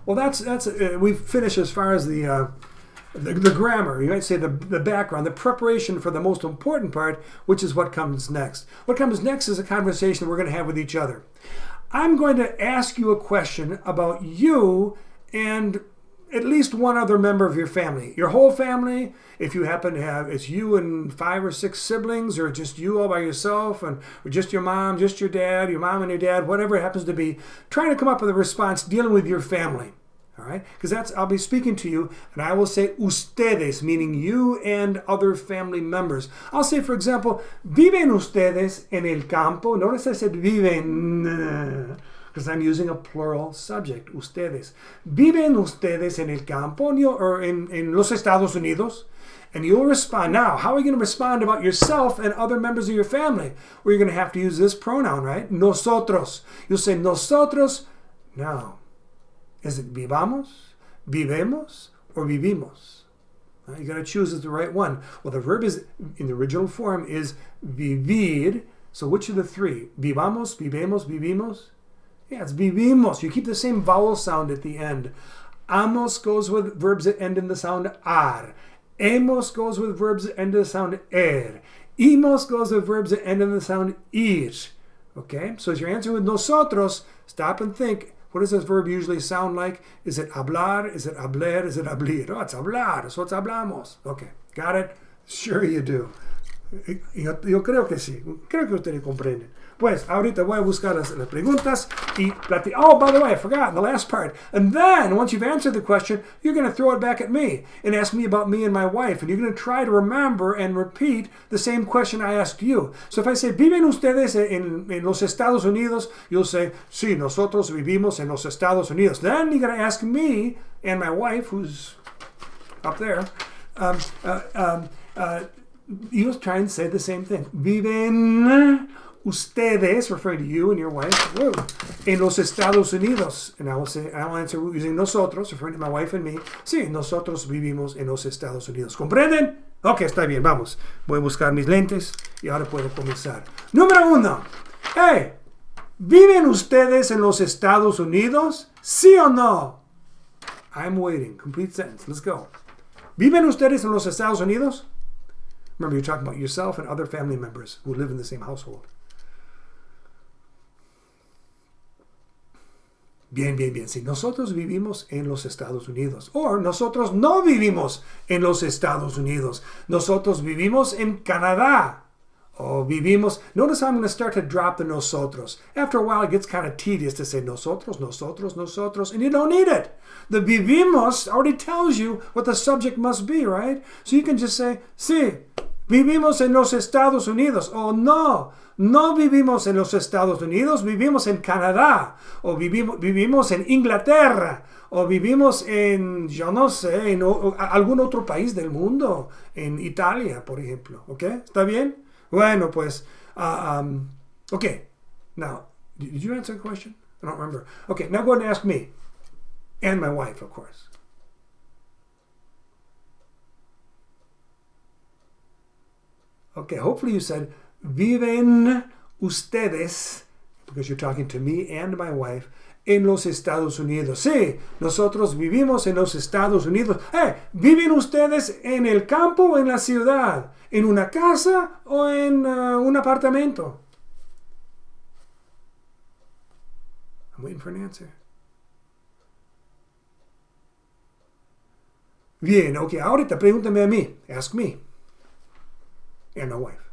Well, we've finished as far as the grammar. You might say the background, the preparation for the most important part, which is what comes next. What comes next is a conversation we're going to have with each other. I'm going to ask you a question about you and at least one other member of your family. Your whole family, if you happen to have, it's you and 5 or 6 siblings, or just you all by yourself, or just your mom, just your dad, your mom and your dad, whatever it happens to be, trying to come up with a response dealing with your family. All right? Because I'll be speaking to you, and I will say ustedes, meaning you and other family members. I'll say, for example, ¿viven ustedes en el campo? Notice I said viven, because I'm using a plural subject, ustedes. ¿Viven ustedes en el campo or en los Estados Unidos? And you'll respond. Now, how are you going to respond about yourself and other members of your family? Well, you're going to have to use this pronoun, right? Nosotros. You'll say nosotros. Now, is it vivamos, vivemos, or vivimos? You got to choose the right one. Well, the verb is in the original form is vivir. So which of the three? Vivamos, vivemos, vivimos? Yeah, it's vivimos. You keep the same vowel sound at the end. Amos goes with verbs that end in the sound ar. Hemos goes with verbs that end in the sound er. Imos goes with verbs that end in the sound ir. Okay? So as you're answering with nosotros, stop and think. What does this verb usually sound like? Is it hablar? Is it habler? Is it hablir? Oh, it's hablar. So it's hablamos. Okay. Got it? Sure you do. Yo creo que sí. Creo que ustedes comprenden. Pues, ahorita voy a buscar las preguntas y oh, by the way, I forgot the last part. And then, once you've answered the question, you're going to throw it back at me and ask me about me and my wife. And you're going to try to remember and repeat the same question I asked you. So if I say, ¿viven ustedes en los Estados Unidos? You'll say, sí, nosotros vivimos en los Estados Unidos. Then you're going to ask me and my wife, who's up there, you'll try and say the same thing. Viven ustedes, referring to you and your wife, en los Estados Unidos. And I will answer using nosotros, referring to my wife and me. Sí, nosotros vivimos en los Estados Unidos. ¿Comprenden? Ok, está bien, vamos. Voy a buscar mis lentes y ahora puedo comenzar. Número 1. Hey, ¿viven ustedes en los Estados Unidos? ¿Sí o no? I'm waiting. Complete sentence. Let's go. ¿Viven ustedes en los Estados Unidos? Remember, you're talking about yourself and other family members who live in the same household. Bien, bien, bien. Si nosotros vivimos en los Estados Unidos, o nosotros no vivimos en los Estados Unidos, nosotros vivimos en Canadá, o vivimos. Notice how I'm going to start to drop the nosotros. After a while, it gets kind of tedious to say nosotros, nosotros, nosotros, and you don't need it. The vivimos already tells you what the subject must be, right? So you can just say, sí, vivimos en los Estados Unidos, o no. No vivimos en los Estados Unidos, vivimos en Canadá, o vivimos en Inglaterra, o vivimos en, yo no sé, en algún otro país del mundo, en Italia, por ejemplo. ¿Ok? ¿Está bien? Bueno, pues, okay. Now, did you answer the question? I don't remember. Okay, now go ahead and ask me, and my wife, of course. Okay, hopefully you said, ¿viven ustedes, because you're talking to me and my wife, en los Estados Unidos? Sí, nosotros vivimos en los Estados Unidos. ¿Viven ustedes en el campo o en la ciudad? ¿En una casa o en un apartamento? I'm waiting for an answer. Bien, ok, ahorita pregúntame a mí. Ask me. And my wife.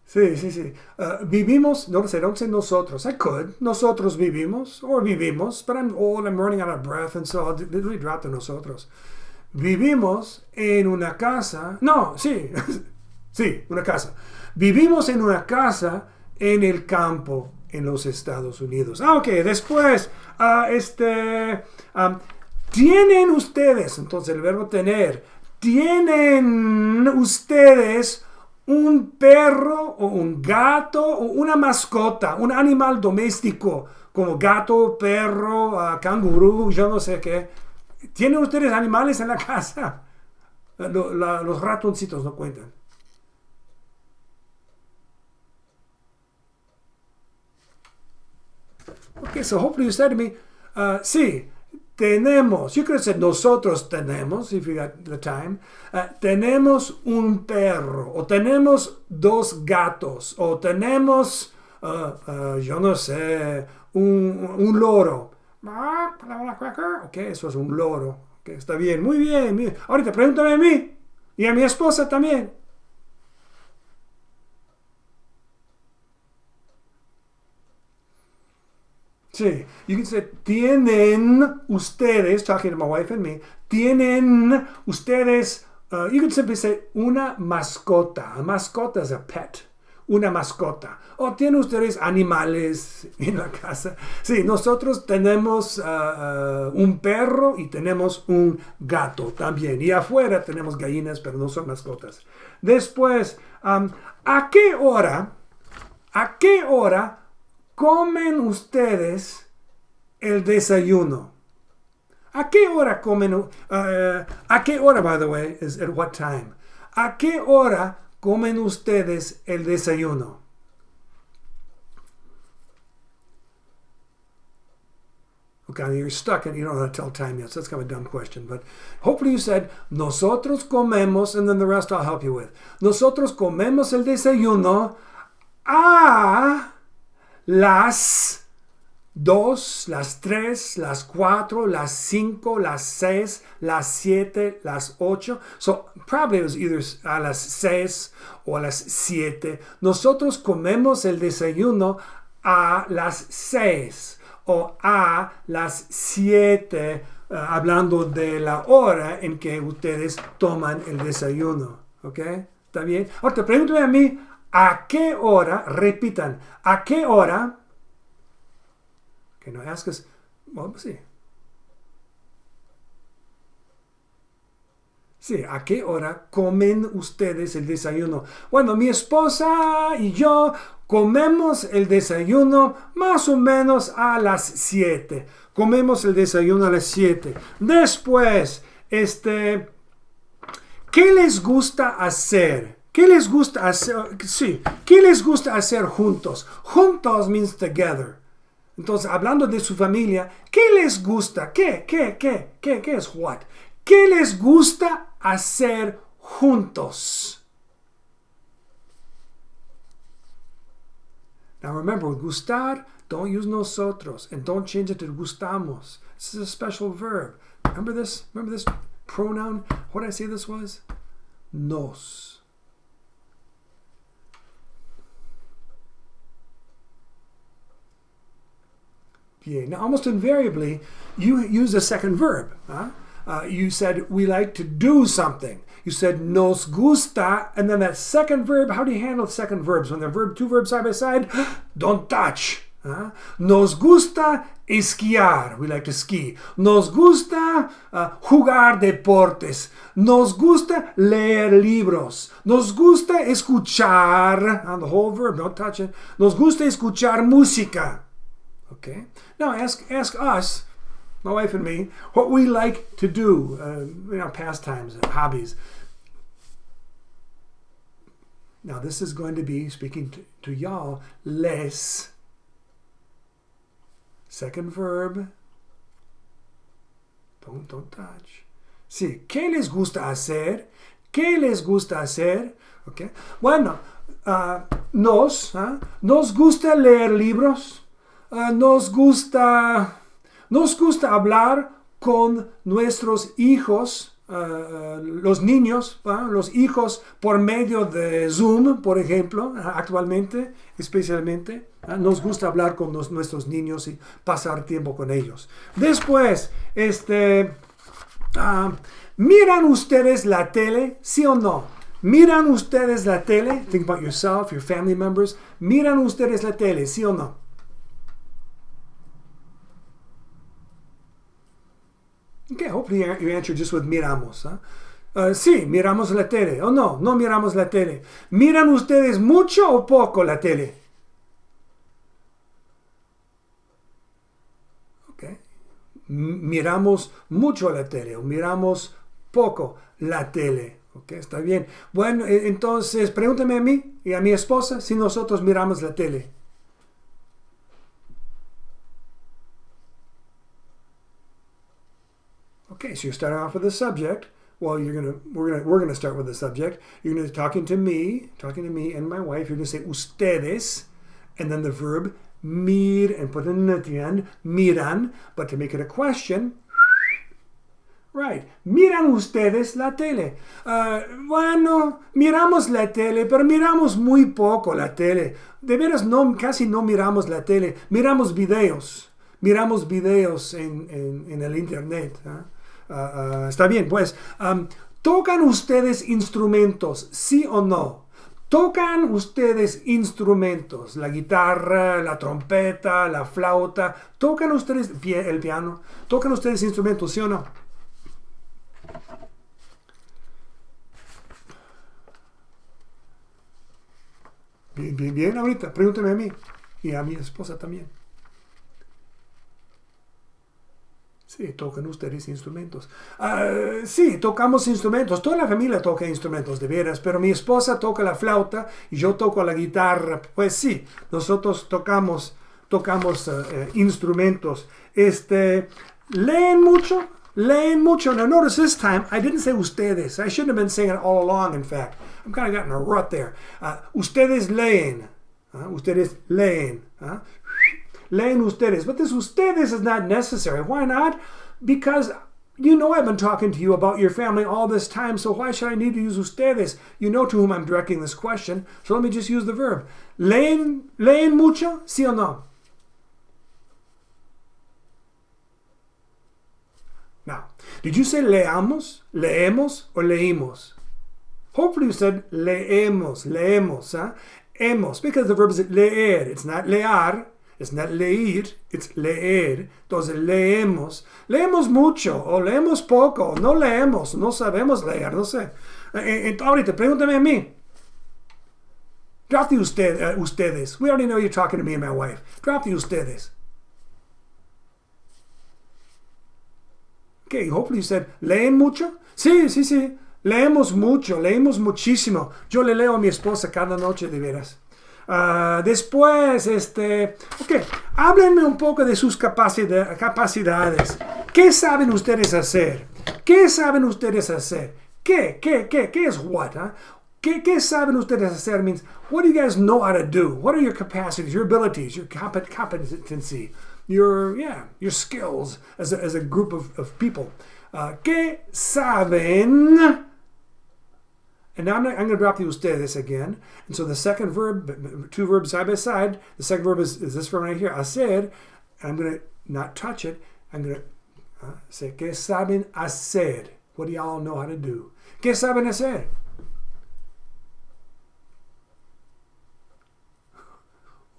Sí. Vivimos, don't say nosotros. I could. Nosotros vivimos, or vivimos, but I'm old, I'm running out of breath, and so I'll literally drop the nosotros. Vivimos en una casa. No, sí. Sí, una casa. Vivimos en una casa en el campo en los Estados Unidos. Ok, después, tienen ustedes, entonces el verbo tener, tienen ustedes un perro o un gato o una mascota, un animal doméstico, como gato, perro, canguro, yo no sé qué. ¿Tienen ustedes animales en la casa? Los ratoncitos no cuentan. Okay, so hopefully you said to me, sí, tenemos. You could have said nosotros tenemos, if you got the time. Tenemos un perro, o tenemos dos gatos, o tenemos, yo no sé, un loro. Ok, eso es un loro. Okay, está bien, muy bien. Ahorita pregúntame a mí y a mi esposa también. Sí, you can say, tienen ustedes, talking to my wife and me, tienen ustedes, you can simply say, una mascota. A mascota is a pet. Una mascota. O tienen ustedes animales en la casa. Sí, nosotros tenemos un perro y tenemos un gato también. Y afuera tenemos gallinas, pero no son mascotas. Después, ¿a qué hora comen ustedes el desayuno? ¿A qué hora comen? ¿A qué hora, by the way, is at what time? ¿A qué hora comen ustedes el desayuno? Okay, you're stuck and you don't know how to tell time yet, so that's kind of a dumb question. But hopefully you said, nosotros comemos, and then the rest I'll help you with. Nosotros comemos el desayuno a las 2, las 3, las 4, las 5, las 6, las 7, las 8. So probably it was either a las 6 o a las 7. Nosotros comemos el desayuno a las 6 o a las 7, hablando de la hora en que ustedes toman el desayuno. ¿Ok? ¿Está bien? Ahora pregúntame a mí, ¿a qué hora? Repitan, ¿a qué hora? Okay, now ask us, well, sí. Sí, ¿a qué hora comen ustedes el desayuno? Bueno, mi esposa y yo comemos el desayuno más o menos a las 7. Comemos el desayuno a las 7. Después, ¿qué les gusta hacer? ¿Qué les gusta hacer? Sí, ¿qué les gusta hacer juntos? Juntos means together. Entonces, hablando de su familia, ¿qué les gusta? ¿Qué es what? ¿Qué les gusta hacer juntos? Now remember, with gustar, don't use nosotros, and don't change it to gustamos. This is a special verb. Remember this? Remember this pronoun? What did I say this was? Nos. Bien. Now, almost invariably, you use a second verb. You said, we like to do something. You said, nos gusta, and then that second verb, how do you handle second verbs? When they're two verbs side by side, don't touch. Nos gusta esquiar. We like to ski. Nos gusta jugar deportes. Nos gusta leer libros. Nos gusta escuchar. The whole verb, don't touch it. Nos gusta escuchar música. Okay. Now ask us, my wife and me, what we like to do, pastimes, hobbies. Now this is going to be, speaking to y'all, les. Second verb. Don't touch. Sí, ¿qué les gusta hacer? ¿Qué les gusta hacer? Okay. Bueno, nos gusta leer libros. Nos gusta hablar con nuestros hijos, los niños, los hijos por medio de Zoom, por ejemplo, actualmente, especialmente. Nos gusta hablar con nuestros niños y pasar tiempo con ellos. Después, ¿miran ustedes la tele? ¿Sí o no? ¿Miran ustedes la tele? Think about yourself, your family members. ¿Miran ustedes la tele? ¿Sí o no? Okay, hopefully you answer just with miramos. Sí, miramos la tele. O no, no miramos la tele. ¿Miran ustedes mucho o poco la tele? Okay. Miramos mucho la tele o miramos poco la tele. Okay, está bien. Bueno, entonces pregúntame a mí y a mi esposa si nosotros miramos la tele. Okay, so you're starting off with the subject. Well, we're gonna start with the subject. You're gonna be talking to me and my wife. You're gonna say ustedes, and then the verb mir, and put an at the end, miran. But to make it a question, right? Miran ustedes la tele. Bueno, miramos la tele, pero miramos muy poco la tele. De veras, casi no miramos la tele. Miramos videos. Miramos videos en el internet. Está bien, pues. ¿Tocan ustedes instrumentos, sí o no? ¿Tocan ustedes instrumentos? La guitarra, la trompeta, la flauta. ¿Tocan ustedes el piano? ¿Tocan ustedes instrumentos, sí o no? Bien, ahorita. Pregúntame a mí. Y a mi esposa también. Sí, tocan ustedes instrumentos. Sí, tocamos instrumentos. Toda la familia toca instrumentos, de veras. Pero mi esposa toca la flauta y yo toco la guitarra. Pues sí, nosotros tocamos instrumentos. ¿Leen mucho? Leen mucho. Now notice this time, I didn't say ustedes. I shouldn't have been saying it all along, in fact. I'm kind of got in a rut there. Ustedes leen. Ustedes leen. Leen ustedes. But this ustedes is not necessary. Why not? Because you know I've been talking to you about your family all this time, so why should I need to use ustedes? You know to whom I'm directing this question, so let me just use the verb. Leen mucho, sí o no? Now, did you say leamos, leemos, or leímos? Hopefully you said leemos, huh? Hemos, because the verb is leer. It's not lear. It's not leer, it's leer. Entonces leemos. Leemos mucho o leemos poco. No leemos, no sabemos leer, no sé. Ahorita, pregúntame a mí. Drop the ustedes. We already know you're talking to me and my wife. Drop the ustedes. Okay, hopefully you said, ¿leen mucho? Sí. Leemos mucho, leemos muchísimo. Yo le leo a mi esposa cada noche, de veras. Después, ok, háblenme un poco de sus capacidades. ¿Qué saben ustedes hacer? ¿Qué saben ustedes hacer? ¿Qué es what? Huh? ¿Qué saben ustedes hacer? Means, what do you guys know how to do? What are your capacities, your abilities, your competency, your skills as a group of people? ¿Qué saben? And now I'm going to drop the ustedes again. And so the second verb, two verbs side by side, the second verb is this verb right here, hacer. And I'm going to not touch it. I'm going to say, ¿qué saben hacer? What do y'all know how to do? ¿Qué saben hacer?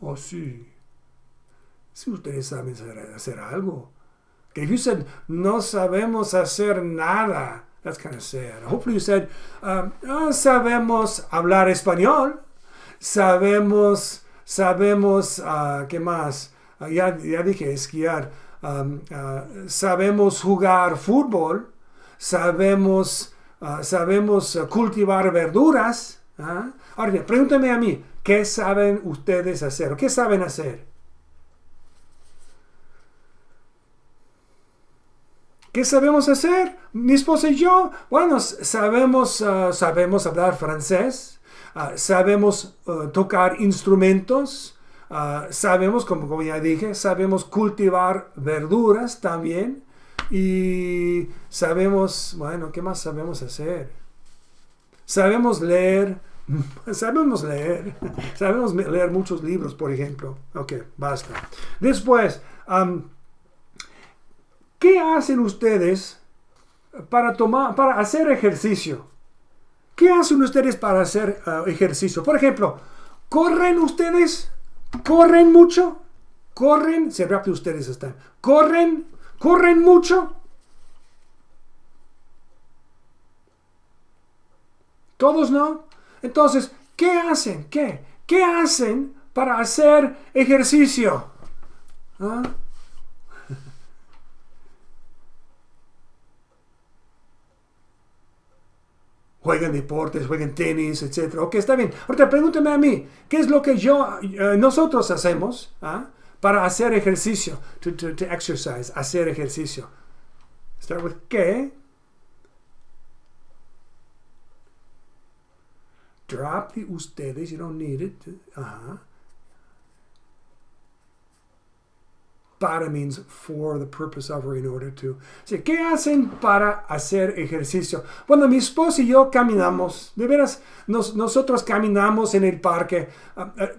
Oh, sí. Si ustedes saben hacer algo. Okay, if you said, no sabemos hacer nada, that's kind of sad. Hopefully you said, sabemos hablar español, sabemos, ¿qué más? Ya dije esquiar. Sabemos jugar fútbol, sabemos cultivar verduras. Ahora, pregúntame a mí, ¿qué saben ustedes hacer? ¿Qué saben hacer? ¿Qué sabemos hacer? Mi esposa y yo, bueno, sabemos hablar francés, sabemos tocar instrumentos, sabemos, como ya dije, sabemos cultivar verduras también, y sabemos, bueno, ¿qué más sabemos hacer? Sabemos leer muchos libros, por ejemplo. Ok, basta. Después, ¿qué hacen ustedes para hacer ejercicio? ¿Qué hacen ustedes para hacer ejercicio? Por ejemplo, ¿corren ustedes? ¿Corren mucho? ¿Corren? Se rápido ustedes están. ¿Corren mucho? ¿Todos no? Entonces, ¿qué hacen? ¿Qué hacen para hacer ejercicio? Juegan deportes, juegan tenis, etc. Ok, está bien. Ahorita pregúntame a mí, ¿qué es lo que nosotros hacemos para hacer ejercicio? To exercise, hacer ejercicio. Start with que. Drop the ustedes. You don't need it. Para means for the purpose of or in order to. ¿Qué hacen para hacer ejercicio? Bueno, mi esposa y yo caminamos. De veras, nosotros caminamos en el parque.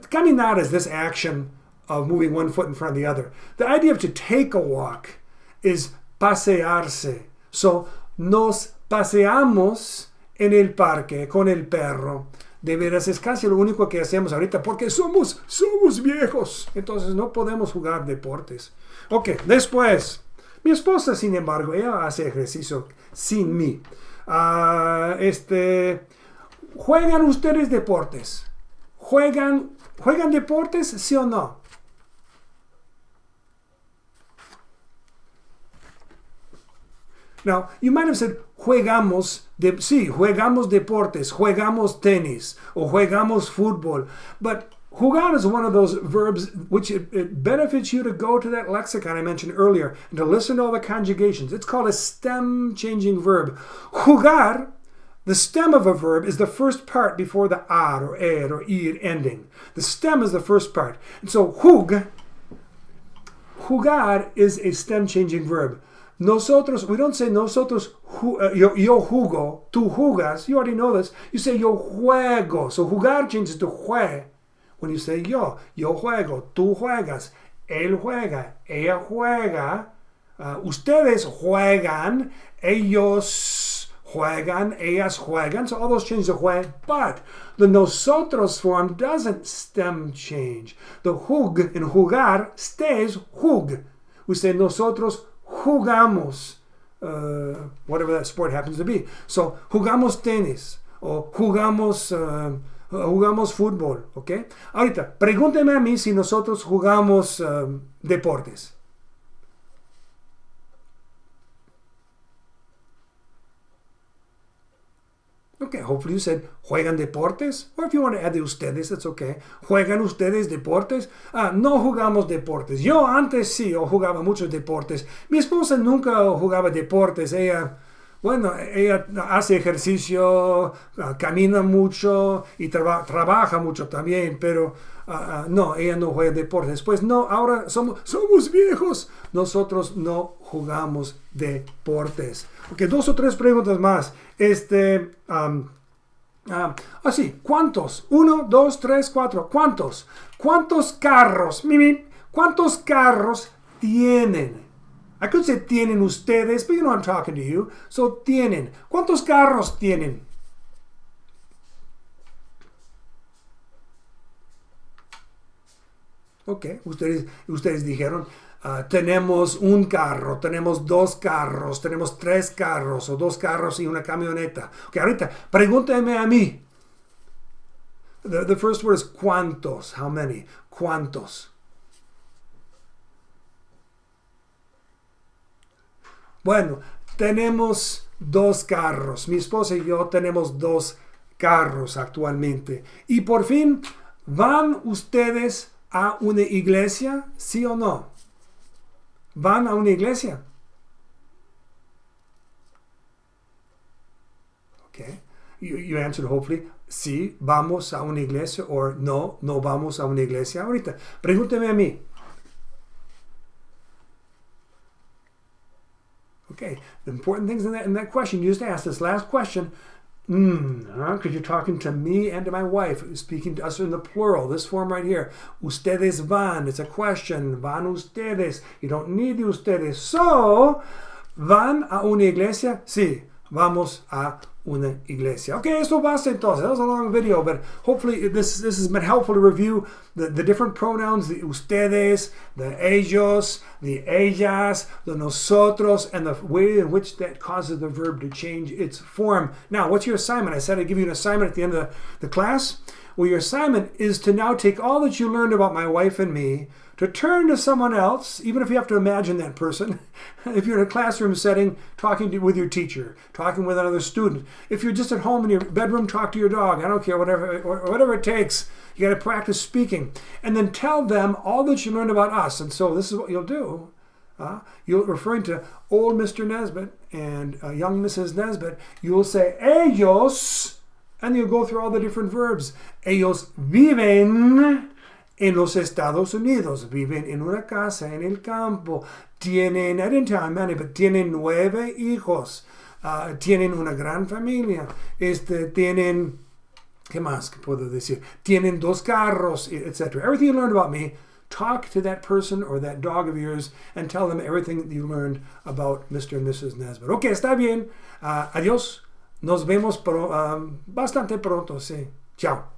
Caminar is this action of moving one foot in front of the other. The idea of to take a walk is pasearse. So, nos paseamos en el parque con el perro. De veras, es casi lo único que hacemos ahorita porque somos viejos. Entonces no podemos jugar deportes. Ok, después. Mi esposa, sin embargo, ella hace ejercicio sin mí. ¿Juegan ustedes deportes? ¿Juegan deportes, sí o no? Now, you might have said, sí, jugamos deportes, jugamos tenis, or jugamos fútbol. But jugar is one of those verbs which it benefits you to go to that lexicon I mentioned earlier and to listen to all the conjugations. It's called a stem-changing verb. Jugar, the stem of a verb, is the first part before the ar or er or ir ending. The stem is the first part. And so jugar is a stem-changing verb. Nosotros, we don't say nosotros, yo jugo, tú jugas. You already know this. You say yo juego. So jugar changes to jue. When you say yo juego, tú juegas, él juega, ella juega, ustedes juegan, ellos juegan, ellas juegan. So all those change to jue. But the nosotros form doesn't stem change. The jug in jugar stays jug. We say nosotros jugamos, whatever that sport happens to be. So, jugamos tenis o jugamos fútbol, ¿ok? Ahorita, pregúnteme a mí si nosotros jugamos deportes. Okay, hopefully you said, ¿juegan deportes? Or if you want to add the ustedes, that's okay. ¿Juegan ustedes deportes? No jugamos deportes. Yo antes sí, yo jugaba muchos deportes. Mi esposa nunca jugaba deportes. Ella hace ejercicio, camina mucho y trabaja mucho también, pero no, ella no juega deportes. Pues no, ahora somos viejos. Nosotros no jugamos deportes. Ok, 2 o 3 preguntas más. Así, ¿cuántos? 1, 2, 3, 4. ¿Cuántos? ¿Cuántos carros? ¿Cuántos carros tienen? I could say tienen ustedes, but you know I'm talking to you. So, tienen. ¿Cuántos carros tienen? Ok, ustedes dijeron, tenemos un carro, tenemos 2 carros, tenemos 3 carros, o 2 carros y una camioneta. Ok, ahorita, pregúnteme a mí. The first word is cuántos. How many? ¿Cuántos? Bueno, tenemos 2 carros. Mi esposa y yo tenemos 2 carros actualmente. Y por fin, ¿van ustedes a una iglesia? ¿Sí o no? ¿Van a una iglesia? Okay. You answered hopefully, sí, vamos a una iglesia, or no vamos a una iglesia. Ahorita, pregúnteme a mí. Okay, the important things in that question, you just asked this last question, because you're talking to me and to my wife, speaking to us in the plural, this form right here. Ustedes van, it's a question. Van ustedes. You don't need the ustedes. So, ¿van a una iglesia? Sí, vamos a una iglesia. Okay, esto basta entonces. That was a long video, but hopefully this has been helpful to review the different pronouns, the ustedes, the ellos, the ellas, the nosotros, and the way in which that causes the verb to change its form. Now, what's your assignment? I said I'd give you an assignment at the end of the class. Well, your assignment is to now take all that you learned about my wife and me, to turn to someone else, even if you have to imagine that person. If you're in a classroom setting, talking with your teacher, talking with another student. If you're just at home in your bedroom, talk to your dog. I don't care, whatever it takes. You got to practice speaking. And then tell them all that you learned about us. And so this is what you'll do. You're referring to old Mr. Nesbitt and young Mrs. Nesbitt. You'll say ellos, and you'll go through all the different verbs. Ellos viven en los Estados Unidos. Viven en una casa en el campo. Tienen, I didn't tell how many, but tienen 9 hijos. Tienen una gran familia. Tienen, ¿qué más puedo decir? Tienen 2 carros, etc. Everything you learned about me, talk to that person or that dog of yours and tell them everything that you learned about Mr. and Mrs. Nesbitt. Ok, está bien. Adiós. Nos vemos bastante pronto, sí. Chao.